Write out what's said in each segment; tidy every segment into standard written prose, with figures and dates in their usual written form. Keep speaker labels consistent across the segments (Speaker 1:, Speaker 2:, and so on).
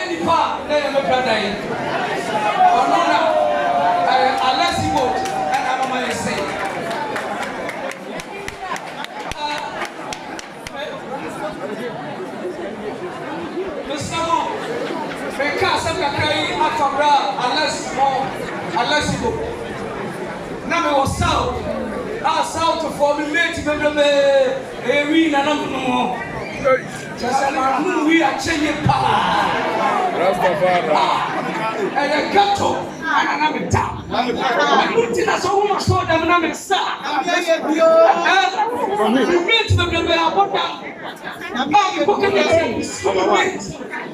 Speaker 1: any part, they are brother. Unless he vote, and I'm going to say. Because I'm carrying unless you go. Now we was south. Our south to formulate the arena no more. We are changing power. And a ghetto and another town. I'm looking at so much for them and I'm excited. You meet them and they are what down. I'm looking at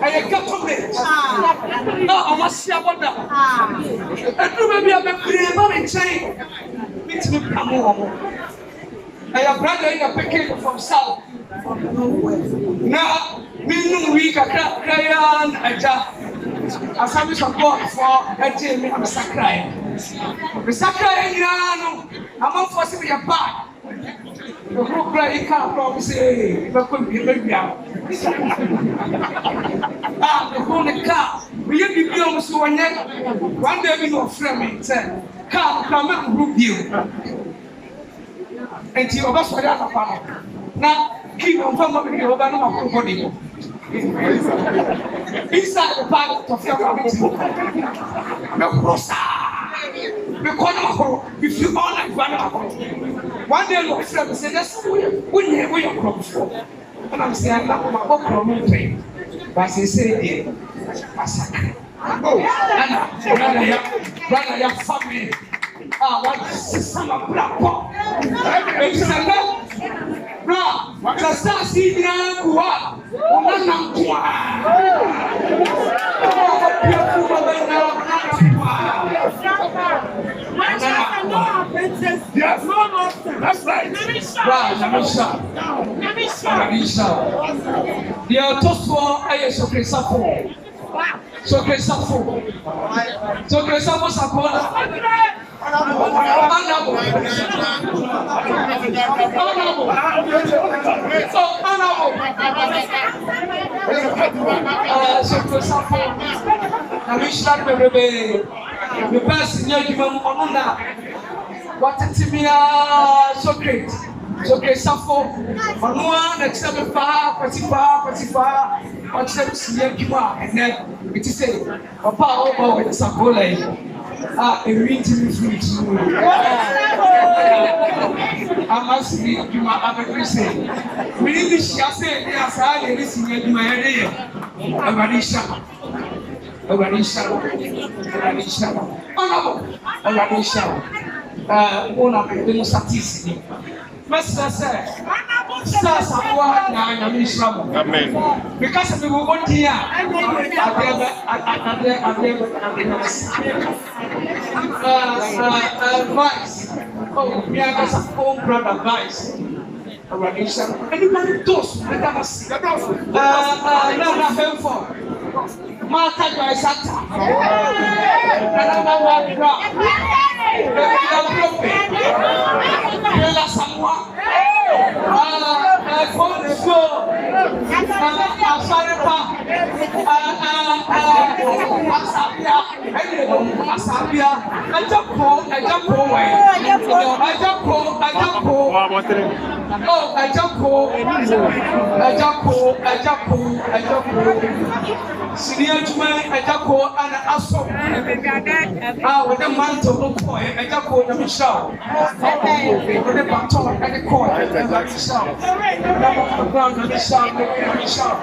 Speaker 1: I got to it. No, I must see about that. And maybe I'm a pretty chain. Meet me, come over. I have brother in a packet from south. Now, we know we can cry on a job. As I was support for a team, I'm a sacred. The sacred, I'm not forcing your back. The group like can't promise it, but could be maybe out. The whole car, will you be almost one day? One day we go framing, said, come and group you. And you are also that apart. Now, keep on family over no body. Inside the park of your family. No prosa. If you all like one day your friend said, that's we are crops for. And I'm saying, I'm not going to but they say, massacre. Oh, Anna, your family. What is some of black pop? It's a lot. What does that see now? Yes, that's right. The Toswa is a Cresafo. So Cresafo. So Cresafo Sapola. What a timia so great. So great Safo. On one except far, what's and then it is a power over Sapola. A reading fruit. I must be my other Christian. We need to say, yes, I listen to my idea. One of the statistics. Master said, Amen. Because we will go here. Advice. Oh, we have some own brother advice. Anybody does, let us see. Martha Gaisata. Senior man, I just call an assault. With the mantle of boy, I just call them shout. With the baton and the coin, I just shout. The ground and the shout, the shout.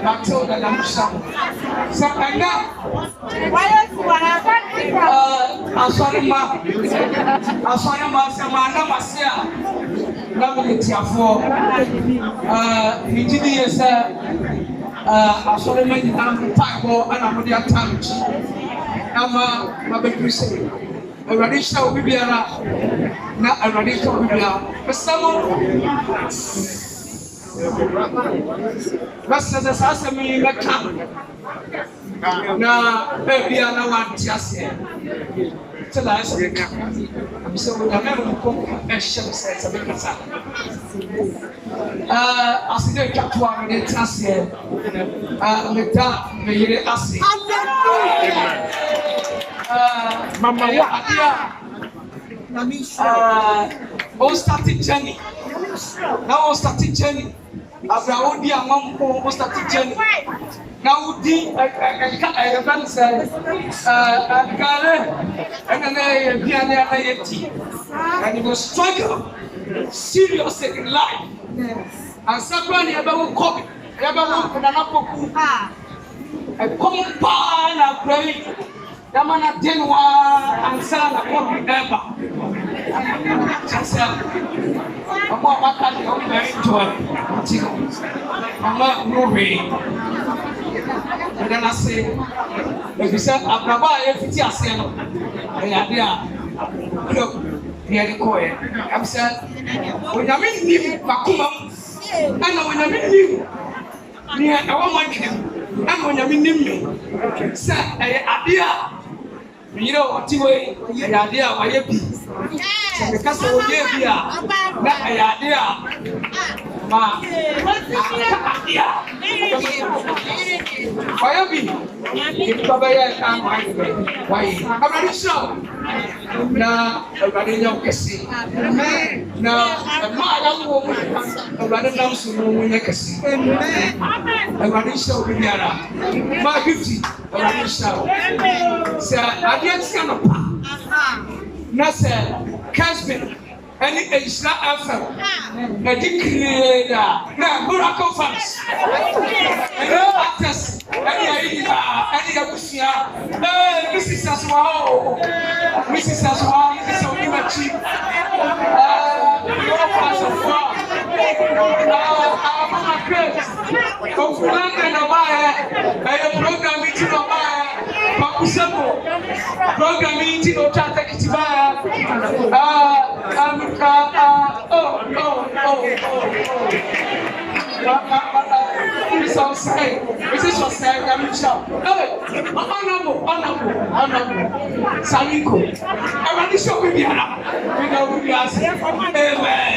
Speaker 1: Matilda, I'm shout. So I know. Asanima semana masia na militiafo hididi yesa asanima ni tapo ana mudi atanchi ama mabekrise eradisha obibiara na eradisha obibiara pesamo basta sasa mi meka na bebia na wantiase till I say, I'm so with a member of a ship says a big castle. I see the Catua and the Tassia, the dark, the Assi. Mamma, all started journey. Now, all started journey. After all, dear mom, all started journey. Now, I can say, and he was struggle seriously in life. And somebody about copy, about a common pan of praying. Yamana Denwa and Sana Kobi Eba. I'm not going to very joy. I'm not moving. And then I say, if you said, Abraba, if it's your son, look, near the coin. I'm saying, when I'm in you, Bakuma, and when I'm in you, near a woman, and when I'm in you, sir, idea. You know what you way, the idea why you be. Because of the idea, that idea, ma, idea. Why you be? If Babaya and why? I'm very sure. Now, everybody knows Cassie. Now, a madam woman, a rather known someone like Cassie. Everybody saw Viviana. My 50, everybody saw. Sir, I didn't kind of Nasa, Casbin, and it's not FM. A decreator, now, Buraco fans. And actors, any Abusia, Mrs. Aswao, Mrs. Aswao, Mrs. Onimachi, your class of war. Our girls, Kofulan and Amaya, a program meeting of Maya, Pakusabo, program meeting of Tata Kitibaya, This was said, I'm sure. Honorable. Samiko. I want to show you. We know who you are. Amen.